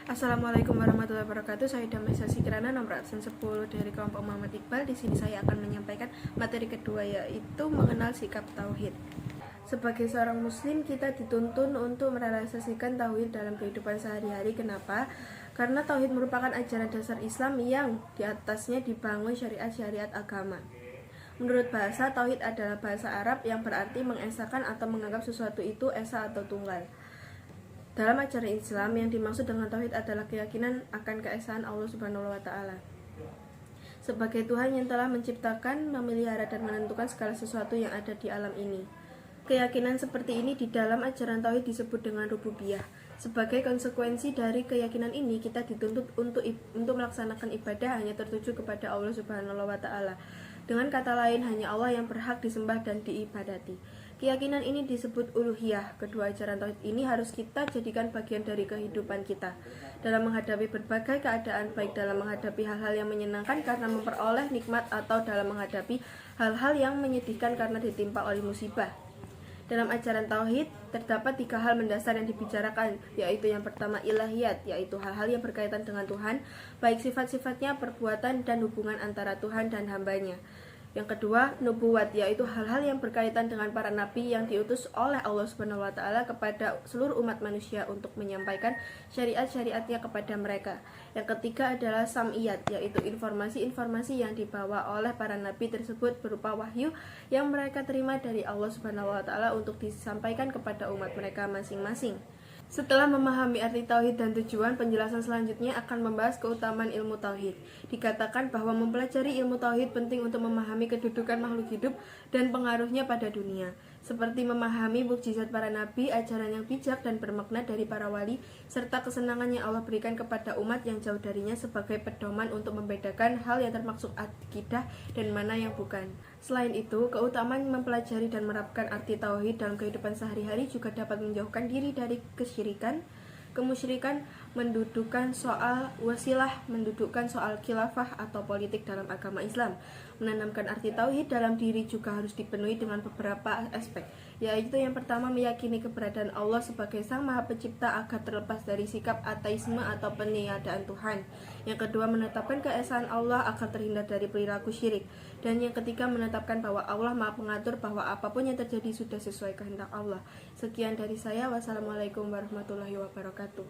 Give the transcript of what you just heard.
Assalamualaikum warahmatullahi wabarakatuh. Saya Damaisa Kirana, nomor absen 10 dari kelompok Muhammad Iqbal. Di sini saya akan menyampaikan materi kedua, yaitu mengenal sikap tauhid. Sebagai seorang muslim, kita dituntun untuk merealisasikan tauhid dalam kehidupan sehari-hari. Kenapa? Karena tauhid merupakan ajaran dasar Islam yang di atasnya dibangun syariat-syariat agama. Menurut bahasa, tauhid adalah bahasa Arab yang berarti mengesahkan atau menganggap sesuatu itu esa atau tunggal. Dalam ajaran Islam, yang dimaksud dengan tauhid adalah keyakinan akan keesaan Allah Subhanahu wa taala sebagai Tuhan yang telah menciptakan, memelihara dan menentukan segala sesuatu yang ada di alam ini. Keyakinan seperti ini di dalam ajaran tauhid disebut dengan rububiyah. Sebagai konsekuensi dari keyakinan ini, kita dituntut untuk melaksanakan ibadah hanya tertuju kepada Allah Subhanahu wa taala. Dengan kata lain, hanya Allah yang berhak disembah dan diibadati. Keyakinan ini disebut uluhiyah. Kedua ajaran tauhid ini harus kita jadikan bagian dari kehidupan kita dalam menghadapi berbagai keadaan, baik dalam menghadapi hal-hal yang menyenangkan karena memperoleh nikmat atau dalam menghadapi hal-hal yang menyedihkan karena ditimpa oleh musibah. Dalam ajaran tauhid terdapat 3 hal mendasar yang dibicarakan, yaitu yang pertama ilahiyat, yaitu hal-hal yang berkaitan dengan Tuhan, baik sifat-sifatnya, perbuatan, dan hubungan antara Tuhan dan hambanya. Yang kedua, nubuwat, yaitu hal-hal yang berkaitan dengan para nabi yang diutus oleh Allah Subhanahu wa taala kepada seluruh umat manusia untuk menyampaikan syariat-syariatnya kepada mereka. Yang ketiga adalah sam'iyat, yaitu informasi-informasi yang dibawa oleh para nabi tersebut berupa wahyu yang mereka terima dari Allah Subhanahu wa taala untuk disampaikan kepada umat mereka masing-masing. Setelah memahami arti tauhid dan tujuan, penjelasan selanjutnya akan membahas keutamaan ilmu tauhid. Dikatakan bahwa mempelajari ilmu tauhid penting untuk memahami kedudukan makhluk hidup dan pengaruhnya pada dunia, seperti memahami mukjizat para nabi, ajaran yang bijak dan bermakna dari para wali, serta kesenangan yang Allah berikan kepada umat yang jauh darinya sebagai pedoman untuk membedakan hal yang termasuk akidah dan mana yang bukan. Selain itu, keutamaan mempelajari dan menerapkan arti tauhid dalam kehidupan sehari-hari juga dapat menjauhkan diri dari kemusyrikan, mendudukan soal wasilah, mendudukan soal khilafah atau politik dalam agama Islam. Menanamkan arti tauhid dalam diri juga harus dipenuhi dengan beberapa aspek, yaitu yang pertama meyakini keberadaan Allah sebagai Sang Maha Pencipta agar terlepas dari sikap ateisme atau peniadaan Tuhan. Yang kedua, menetapkan keesaan Allah agar terhindar dari perilaku syirik. Dan yang ketiga, menetapkan bahwa Allah Maha Pengatur, bahwa apapun yang terjadi sudah sesuai kehendak Allah. Sekian dari saya. Wassalamualaikum warahmatullahi wabarakatuh.